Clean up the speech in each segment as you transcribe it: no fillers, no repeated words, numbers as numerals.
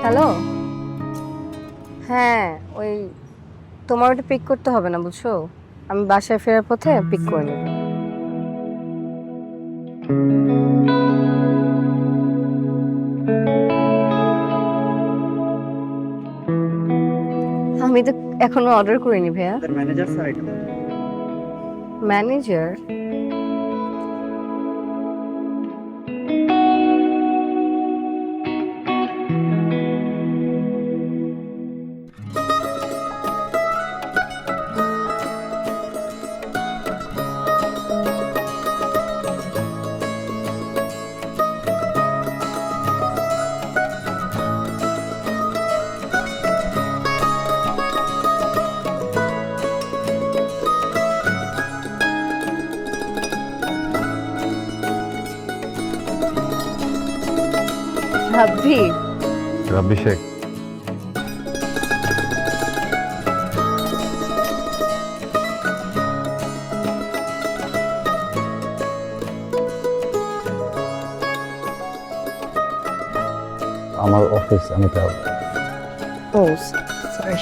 Hello. হ্যাঁ, ওই তোমার ওটা পিক করতে হবে না বুঝছো, আমি বাসায় ফেরার পথে পিক করে নেব। আমি তো এখনো অর্ডার করিনি ভাইয়া। ম্যানেজার স্যার এটা। ম্যানেজার? ভাবি রাব্বি শেখ। আমার অফিস, আমি তো ও সরি।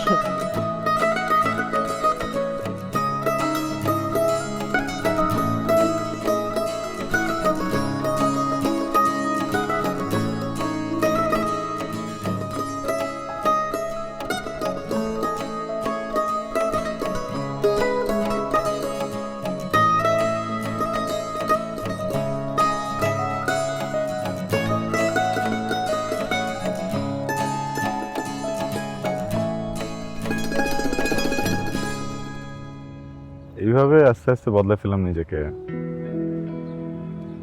এইভাবে আস্তে আস্তে বদলে ফেললাম নিজেকে।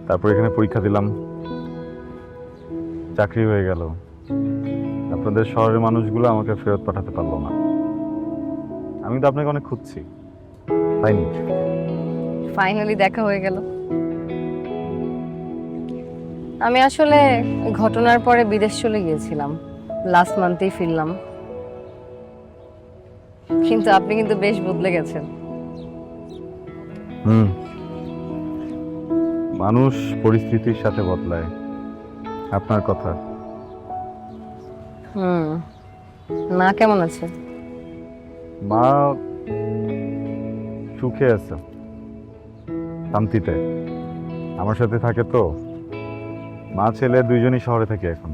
তারপর এখানে পরীক্ষা দিলাম, চাকরি হয়ে গেল। আপনাদের শহরের মানুষগুলো আমাকে ফেরত পাঠাতে পারলো না। আমি তো আপনাকে অনেক খুঁজছি, পাইনি। ফাইনালি দেখা হয়ে গেল। আমি আসলে ওই ঘটনার পরে বিদেশ চলে গিয়েছিলাম, লাস্ট মান্থেই ফিরলাম। কিন্তু আপনি কিন্তু বেশ বদলে গেছেন। হুম, মানুষ পরিস্থিতির সাথে বদলায়। আপনার কথা। হুম। মা কেমন আছে? মা সুখে আছে, শান্তিতে আমার সাথে থাকে তো। মা ছেলে দুইজনই শহরে থাকে এখন,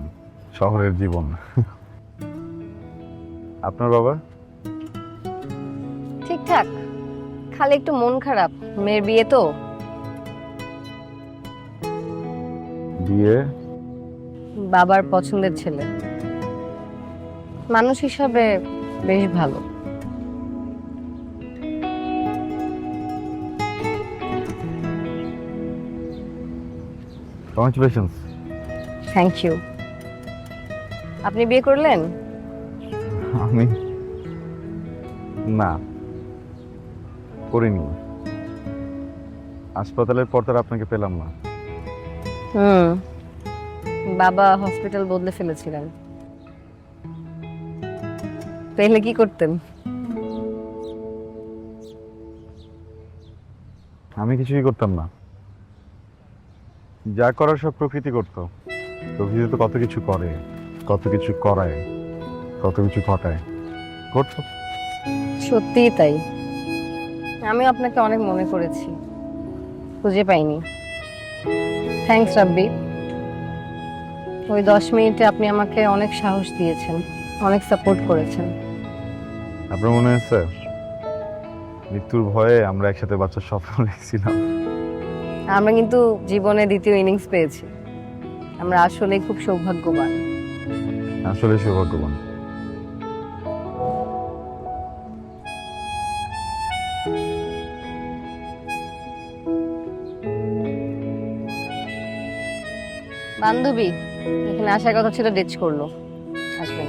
শহরের জীবন। আপনার বাবা? ঠিকঠাক, খালি একটু মন খারাপ, মেয়ের বিয়ে তো। বিয়ে? বাবার পছন্দের ছেলে, মানুষ হিসাবে বেশ ভালো। কংগ্রাচুলেশনস। Thank you. আপনি বিয়ে করলেন? আমি না, করিনি। হাসপাতালের পর তার আপনাকে পেলাম না। হুম, বাবা হসপিটাল বদলে ফেলেছিলেন। পেলে কি করতেন? আমি কিছুই করতাম না, যা করার সব প্রকৃতি করতো। প্রকৃতি তো কত কিছু করে, কত কিছু করায়, কত কিছু ঘটায়, করতো। সত্যিই তাই, আমি আপনাকে অনেক মনে করেছি, খুঁজে পাইনি। থ্যাঙ্কস রাব্বি। ওই 10 মিনিটে আপনি আমাকে অনেক সাহস দিয়েছেন, অনেক সাপোর্ট করেছেন। আপনার মনে আছে মৃত্যুর ভয়ে আমরা একসাথে বাচ্চার স্বপ্ন দেখছিলাম? আমরা কিন্তু জীবনে দ্বিতীয় ইনিংস পেয়েছি। আমরা আসলে খুব সৌভাগ্যবান। আসলে সৌভাগ্যবান। বান্ধবী এখানে আসার কথা ছিল, ডেচ করলো। আসবেন?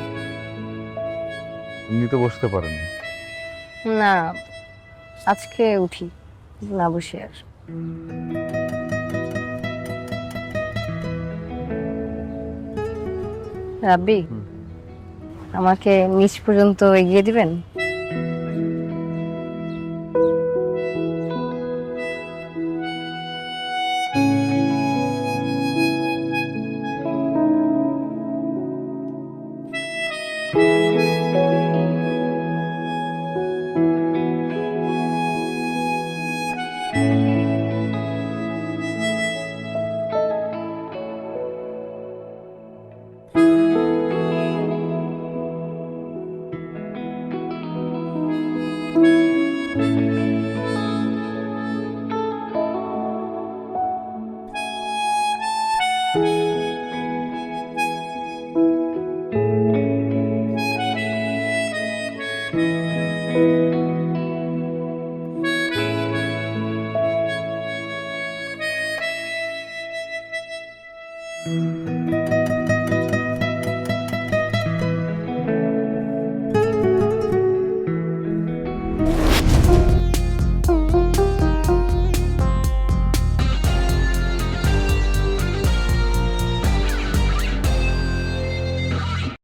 এমনি তো বসতে পারেন। না, আজকে উঠি, না বসে আর। রাব্বি, হুম। আমাকে নিচ পর্যন্ত এগিয়ে দিবেন?